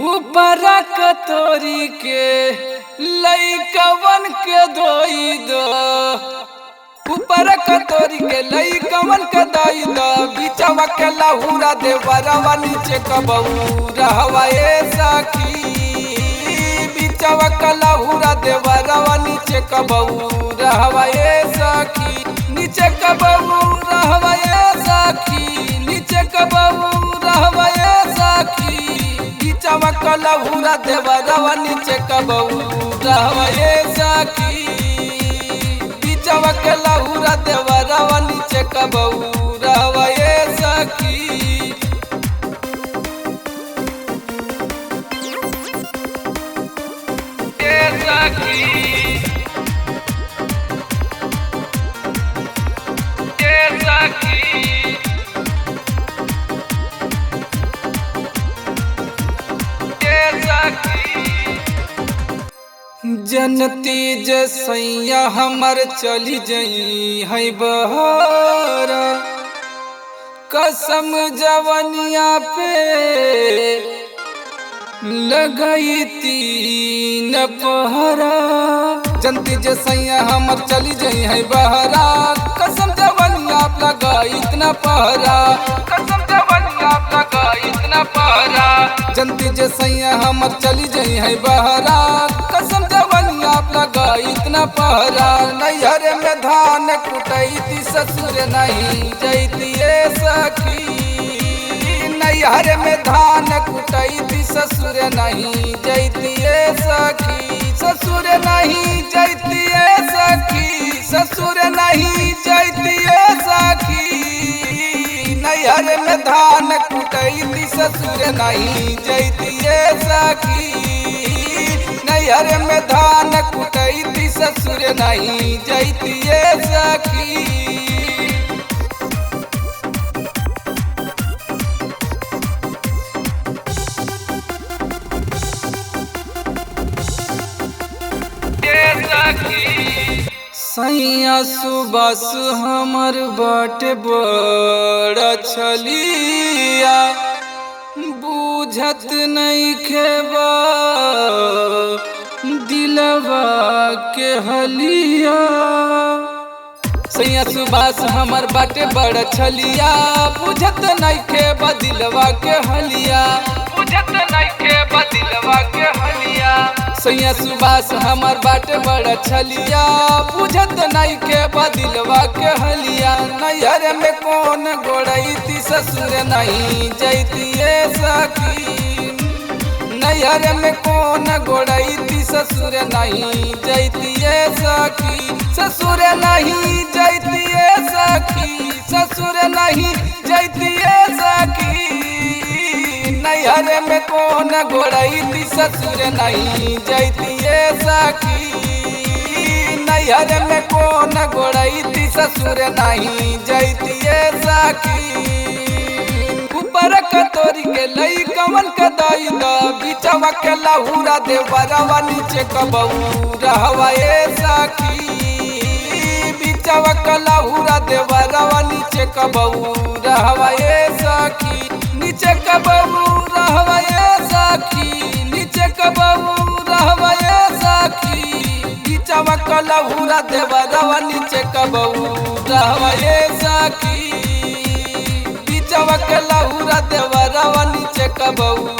ऊपर कतोरी के लइकवन के धोई दो, ऊपर कतोरी के लइकवन के धोई दो, बीचवा के लहुरा दे बरवा नीचे कबहू रहवा ए सखी, बीचवा के लहुरा दे बरवा नीचे कबहू रहवा ए सखी, नीचे कबहू रहवा ए सखी, नीचे कबहू रहवा ए सखी, बीचवा के लहुरा दे बरवा नीचे कबहू रहवा ए सखी, बीचवा के लहुरा दे बरवा नीचे कबहू रहवा ए सखी। जनती जसैया हमर चली जई है बहरा, कसम जवनिया पे लगई तीन पहरा, जनती जसैया हमर चली जई है बहरा, कसम जवनिया पे लगई इतना पहरा, कसम जवनिया पे लगई इतना पहरा, जनती जसैया हमर चली जई है बहरा, कसम जवनिया पे लगई इतना पहरा, नैहर में धान कुटैती ससुर नहीं जैती सखी, नैहर में धान कुटैती ससुर नहीं जैती सखी, ससुर नहीं जैती सखी, ससुर नहीं जैती सखी, नैहर में धान कुटैती ससुर नहीं जैती सखी, नैहर में धान कुटैती ससुर नहीं जैती सखी। सैया सुबस हमर बाट बड़ा छलिया, बूझत नहीं खेबा दिलवा के हलिया, सैया सुबस हमर बाट बड़ा छलिया, बूझत नहीं खेबा दिलवा के हलिया, बूझत नहीं खेबा दिलवा के हलिया, सैया सुबास हमर बाट बड़ा छलिया, बुझत नहीं के बदिलवा के हलिया, नैहर में कौन गोड़ैती ससुर नहीं जैती सखी, नैहर में कौन गोड़ैती ससुर नहीं जैती सखी, ससुर नहीं जैती सखी, ससुर नहीं जैती सखी, नैहर में कौन गोड़ैती ससुर नहीं जैती सखी, नैहर में कौन गोड़ैती ससुर नहीं जैती सखी, ऊपर कतोरी के लइकवन के धोई दो, बीचवा के लहुरा दे बरवा नीचे कबहू रहवा ए सखी, बीचवा के लहुरा दे बरवा नीचे कबहू रहवा ए सखी, नीचे कबहू रहवा ए सखी, नीचे कबहू रहवा ए सखी, बीचवा के लहुरा दे बरवा नीचे कबहू रहवा ए सखी, बीचवा के लहुरा दे बरवा नीचे कबहू